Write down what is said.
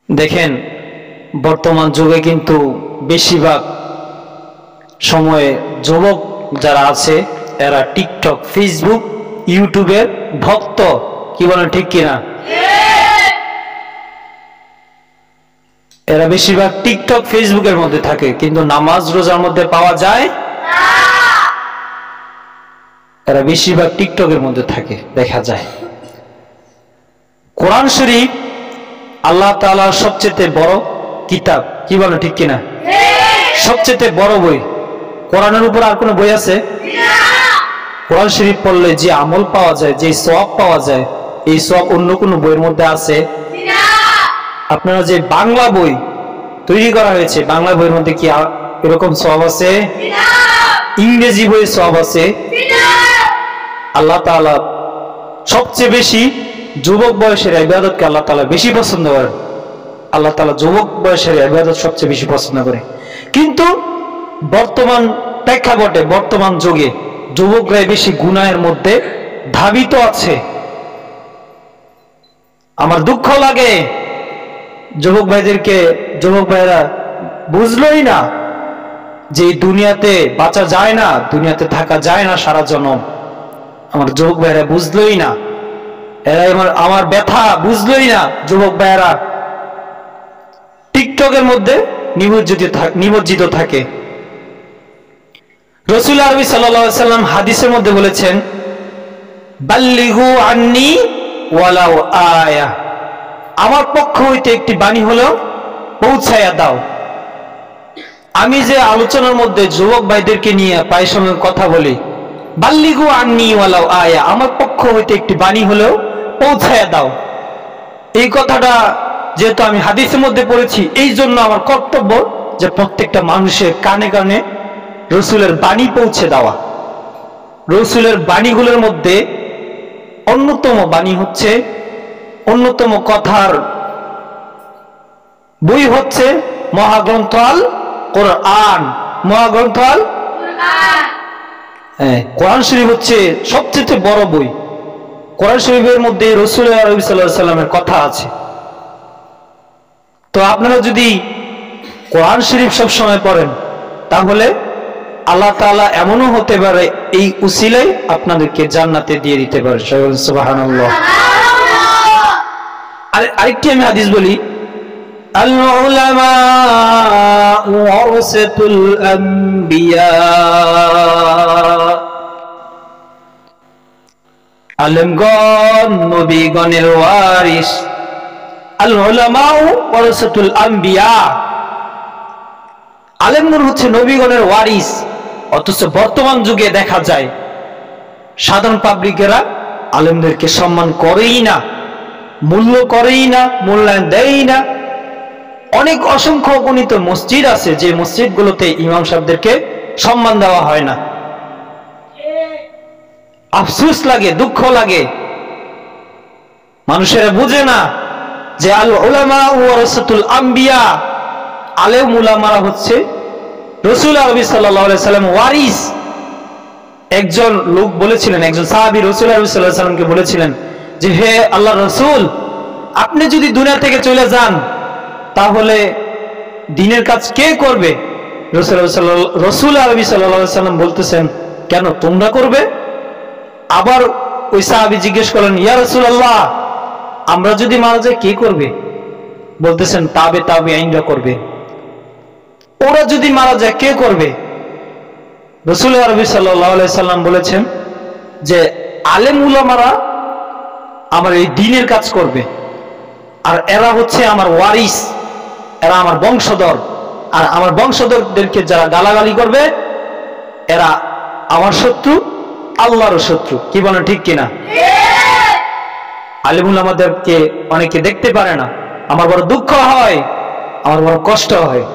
দেখেন বর্তমান যুগে কিন্তু বেশিরভাগ সময়ে যুবক যারা আছে এরা টিকটক, ফেসবুক, ইউটিউবের ভক্ত। কি বলেন, ঠিক কিনা? এরা বেশিরভাগ টিকটক, ফেসবুকের মধ্যে থাকে, কিন্তু নামাজ রোজার মধ্যে পাওয়া যায় না। এরা বেশিরভাগ টিকটকের মধ্যে থাকে, দেখা যায়। কোরআন শরীফ আল্লাহ তাআলার সবচেয়ে বড় কিতাব। কি বলেন, ঠিক কিনা? সবচেয়ে বড় বই। কোরআনের উপর আর কোনো বই আছে? কোরআন শরীফ পড়লে যে আমল পাওয়া যায়, যে সওয়াব পাওয়া যায়, এই সওয়াব অন্য কোনো বইয়ের মধ্যে আছে? আপনারা যে বাংলা বই তৈরি করা হয়েছে, বাংলা বইয়ের মধ্যে কি এরকম সওয়াব আছে? ইংরেজি বইয়ে সওয়াব আছে? আল্লাহ তাআলা সবচেয়ে বেশি যুবক বয়সের ইবাদতকে আল্লাহ তাআলা বেশি পছন্দ করেন। আল্লাহ তাআলা যুবক বয়সের ইবাদত সবচেয়ে বেশি পছন্দ করে। কিন্তু বর্তমান প্রেক্ষাপটে, বর্তমান যুগে যুবকরা বেশি গুনাহের মধ্যে ধাবিত আছে। আমার দুঃখ লাগে যুবক ভাইদেরকে। যুবক ভাইরা বুঝলোই না যে দুনিয়াতে বাঁচা যায় না, দুনিয়াতে থাকা যায় না সারা জনম। আমার যুবক ভাইরা বুঝলোই না, এরা আমার ব্যথা বুঝলোই না। যুবক ভাইরা টিকটকের মধ্যে নিমজ্জিত থাকে। রাসূল আরবি সাল্লাল্লাহু আলাইহি সাল্লাম হাদিসের মধ্যে বলেছেন, বাল্লিগু আন্নি ওয়ালাউ আয়া, আমার পক্ষ হইতে একটি বাণী হলো পৌঁছায়া দাও। আমি যে আলোচনার মধ্যে যুবক ভাইদেরকে নিয়ে প্রায় সময় কথা বলি, বাল্লিগু আন্নি ওয়ালাউ আয়া, আমার পক্ষ হইতে একটি বাণী হলো পৌঁছায়া দাও। এই কথাটা যেহেতু আমি হাদিসের মধ্যে পড়েছি, এই জন্য আমার কর্তব্য যে প্রত্যেকটা মানুষের কানে কানে রাসূলের বাণী পৌঁছে দেওয়া। রাসূলের বাণীগুলোর মধ্যে অন্যতম বাণী হচ্ছে, অন্যতম কথার বই হচ্ছে মহাগ্রন্থ আল কোরআন। মহাগ্রন্থ আল কোরআন, কোরআন শরীফ হচ্ছে সবচেয়ে বড় বই। কোরআন শরীফের মধ্যে রাসূল আরবি সাল্লাল্লাহু আলাইহি সাল্লামের কথা আছে। তো আপনারা যদি কোরআন শরীফ সব সময় পড়েন, তাহলে আল্লাহ তাআলা এমনও হতে পারে এই উসিলায় আপনাদেরকে জান্নাতে দিয়ে দিতে পারে। সুবহানাল্লাহ। আরেকটি আমি হাদিস বলি, আল উলামা ওয়ারাসাতুল আম্বিয়া, আলেমগণ নবীগণের ওয়ারিস। আল উলামা ওয়ারাসাতুল আম্বিয়া, আলেমগণ হচ্ছে নবীগণের ওয়ারিস। অথচ বর্তমান যুগে দেখা যায় সাধারণ পাবলিকেরা আলেমদেরকে সম্মান করেই না, মূল্য করেই না, মূল্যায়ন দেয়ই না। অনেক অসংখ্য গণিত মসজিদ আছে যে মসজিদগুলোতে ইমাম সাহেবদেরকে সম্মান দেওয়া হয় না। আফসোস লাগে, দুঃখ লাগে। মানুষেরা বুঝে না যে আল উলামা ওয়ারাসাতুল আম্বিয়া, আলেম উলামারা হচ্ছে রাসূল আরবি সাল্লাল্লাহু আলাইহি সাল্লাম ওয়ারিস। একজন লোক বলেছিলেন, একজন সাহাবী রাসূল আরবি সাল্লাল্লাহু আলাইহি সাল্লামকে বলেছিলেন যে, হে আল্লাহর রাসূল, আপনি যদি দুনিয়া থেকে চলে যান তাহলে দ্বীনের কাজ কে করবে? রাসূল আরবি সাল্লাল্লাহু আলাইহি সাল্লাম বলতেছেন, কেন, তোমরা করবে? আবার ওই সাহাবী জিজ্ঞেস করলেন, ইয়া রাসূলুল্লাহ, আমরা যদি মারা যাই কে করবে? বলতেছেন, তাবেঈনরা করবে। ওরা যদি মারা যায় কে করবে? রাসূল আরবি সাল্লাল্লাহু আলাইহি সাল্লাম বলেছেন যে আলেম উলামারা আমার এই দ্বীনের কাজ করবে, আর এরা হচ্ছে আমার ওয়ারিস, এরা আমার বংশধর। আর আমার বংশধরদেরকে যারা গালাগালি করবে এরা আমার শত্রু, আল্লাহর শত্রু। কি বলেন, ঠিক কিনা? আলেম উলামাদেরকে অনেকে দেখতে পারে না। আমার বড় দুঃখ হয়, আমার বড় কষ্ট হয়।